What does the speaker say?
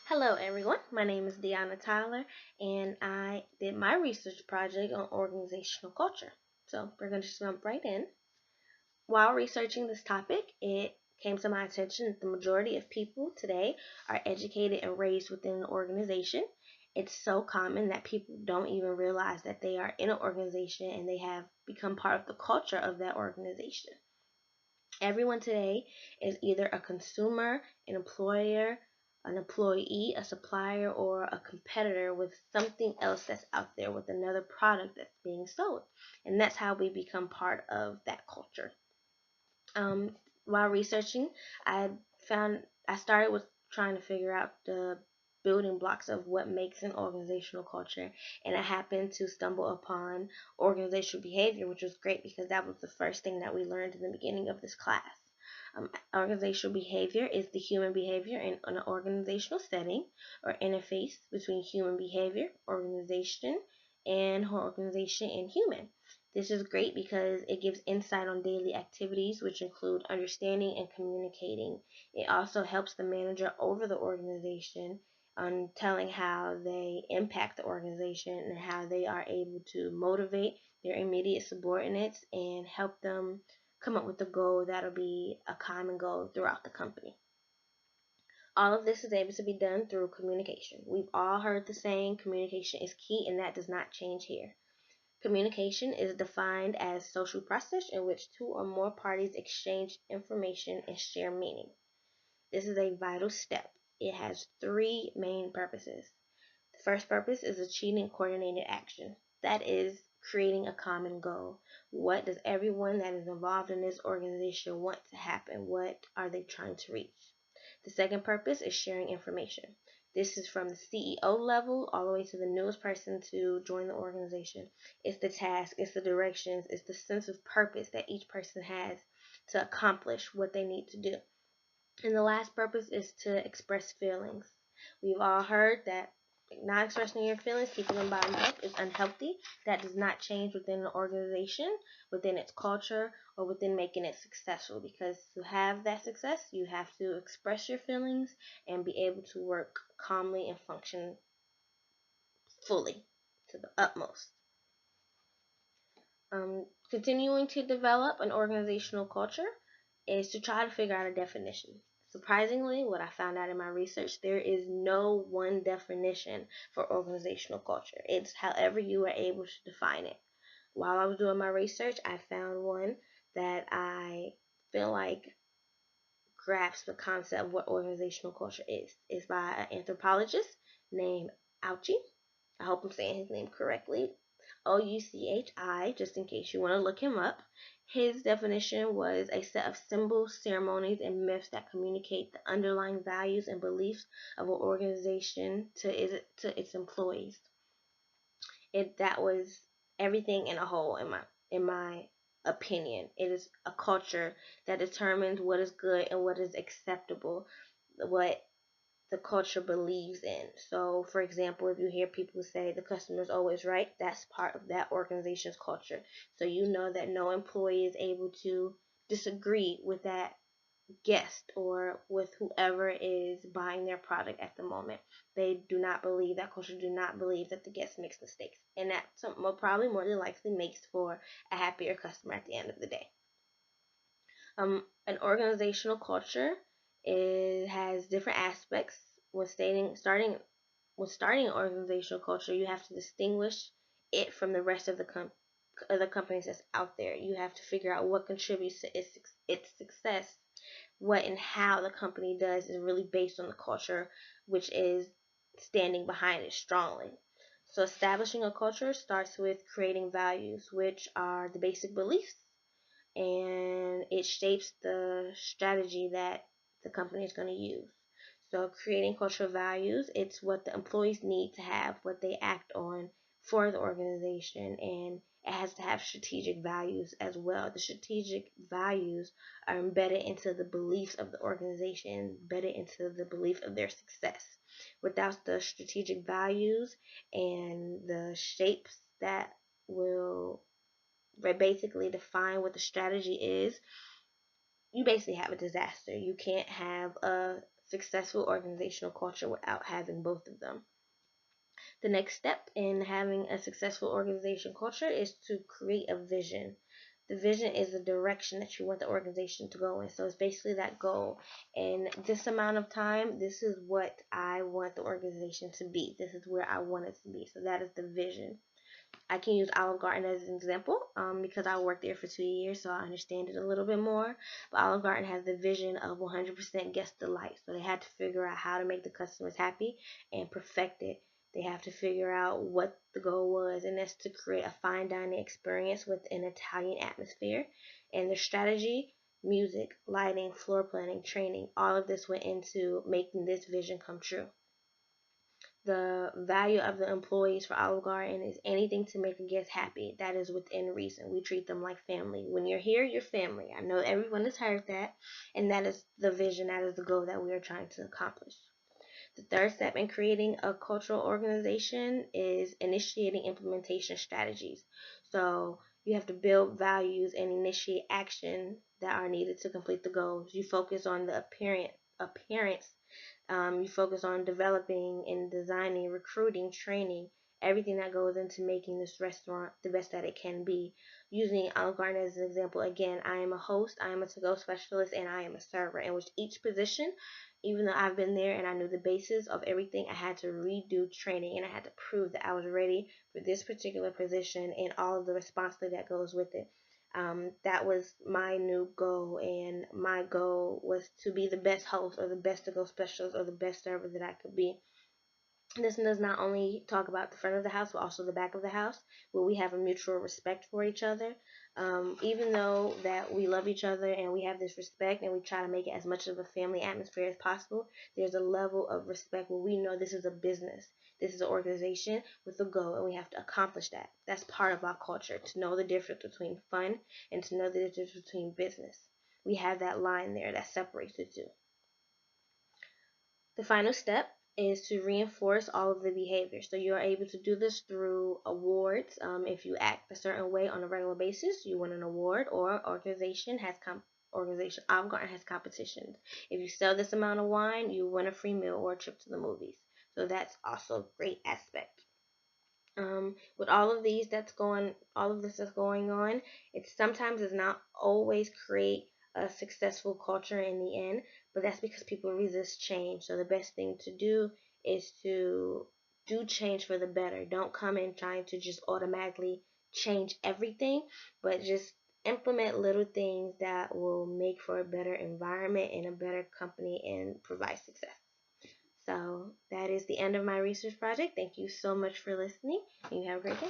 Hello, everyone. My name is Deanna Tyler, and I did my research project on organizational culture. So, we're going to just jump right in. While researching this topic, it came to my attention that the majority of people today are educated and raised within an organization. It's so common that people don't even realize that they are in an organization and they have become part of the culture of that organization. Everyone today is either a consumer, an employer, an employee, a supplier, or a competitor with something else that's out there with another product that's being sold. And that's how we become part of that culture. While researching, I I started with trying to figure out the building blocks of what makes an organizational culture, and I happened to stumble upon organizational behavior, which was great because that was the first thing that we learned in the beginning of this class. Organizational behavior is the human behavior in an organizational setting or interface between human behavior, organization and human. This is great because it gives insight on daily activities, which include understanding and communicating. It also helps the manager over the organization on telling how they impact the organization and how they are able to motivate their immediate subordinates and help them come up with a goal that'll be a common goal throughout the company. All of this is able to be done through communication. We've all heard the saying, communication is key, and that does not change here. Communication is defined as social process in which two or more parties exchange information and share meaning. This is a vital step. It has three main purposes. The first purpose is achieving coordinated action. That is creating a common goal. What does everyone that is involved in this organization want to happen? What are they trying to reach? The second purpose is sharing information. This is from the CEO level all the way to the newest person to join the organization. It's the task, it's the directions, it's the sense of purpose that each person has to accomplish what they need to do. And the last purpose is to express feelings. We've all heard that not expressing your feelings, keeping them bottled up, is unhealthy. That does not change within an organization, within its culture, or within making it successful. Because to have that success, you have to express your feelings and be able to work calmly and function fully to the utmost. Continuing to develop an organizational culture is to try to figure out a definition. Surprisingly, what I found out in my research, there is no one definition for organizational culture. It's however you are able to define it. While I was doing my research, I found one that I feel like grasps the concept of what organizational culture is. It's by an anthropologist named Ouchi. I hope I'm saying his name correctly. Ouchi, just in case you want to look him up. His definition was a set of symbols, ceremonies, and myths that communicate the underlying values and beliefs of an organization to its employees. That was everything in a whole in my opinion. It is a culture that determines what is good and what is acceptable, what the culture believes in. So, for example, if you hear people say the customer is always right, that's part of that organization's culture. So you know that no employee is able to disagree with that guest or with whoever is buying their product at the moment. They do not believe that culture do not believe that the guest makes mistakes, and that probably more than likely makes for a happier customer at the end of the day. An organizational culture has different aspects. When starting an organizational culture, you have to distinguish it from the rest of the other companies that's out there. You have to figure out what contributes to its success. What and how the company does is really based on the culture, which is standing behind it strongly. So establishing a culture starts with creating values, which are the basic beliefs, and it shapes the strategy that the company is going to use. So creating cultural values, it's what the employees need to have, what they act on for the organization, and it has to have strategic values as well. The strategic values are embedded into the beliefs of the organization, embedded into the belief of their success. Without the strategic values and the shapes that will basically define what the strategy is, you basically have a disaster. You can't have a successful organizational culture without having both of them. The next step in having a successful organization culture is to create a vision. The vision is the direction that you want the organization to go in. So it's basically that goal. In this amount of time, this is what I want the organization to be. This is where I want it to be. So that is the vision. I can use Olive Garden as an example because I worked there for 2 years, so I understand it a little bit more. But Olive Garden has the vision of 100% guest delight. So they had to figure out how to make the customers happy and perfect it. They have to figure out what the goal was, and that's to create a fine dining experience with an Italian atmosphere. And their strategy, music, lighting, floor planning, training, all of this went into making this vision come true. The value of the employees for Olive Garden is anything to make a guest happy. That is within reason. We treat them like family. When you're here, you're family. I know everyone has heard that, and that is the vision, that is the goal that we are trying to accomplish. The third step in creating a cultural organization is initiating implementation strategies. So you have to build values and initiate action that are needed to complete the goals. You focus on the appearance. You focus on developing and designing, recruiting, training, everything that goes into making this restaurant the best that it can be. Using Olive Garden as an example, again, I am a host, I am a to-go specialist, and I am a server. In which each position, even though I've been there and I knew the basis of everything, I had to redo training and I had to prove that I was ready for this particular position and all of the responsibility that goes with it. That was my new goal, and my goal was to be the best host or the best to go specialist or the best server that I could be. This does not only talk about the front of the house, but also the back of the house, where we have a mutual respect for each other. Even though that we love each other and we have this respect and we try to make it as much of a family atmosphere as possible, there's a level of respect where we know this is a business. This is an organization with a goal, and we have to accomplish that. That's part of our culture, to know the difference between fun and to know the difference between business. We have that line there that separates the two. The final step is to reinforce all of the behaviors. So you're able to do this through awards. If you act a certain way on a regular basis, you win an award, or organization Olive Garden has competitions. If you sell this amount of wine, you win a free meal or a trip to the movies. So that's also a great aspect. With all of this that's going on, it sometimes does not always create a successful culture in the end, but that's because people resist change. So the best thing to do is to do change for the better. Don't come in trying to just automatically change everything, but just implement little things that will make for a better environment and a better company and provide success. So that is the end of my research project. Thank you so much for listening, and you have a great day.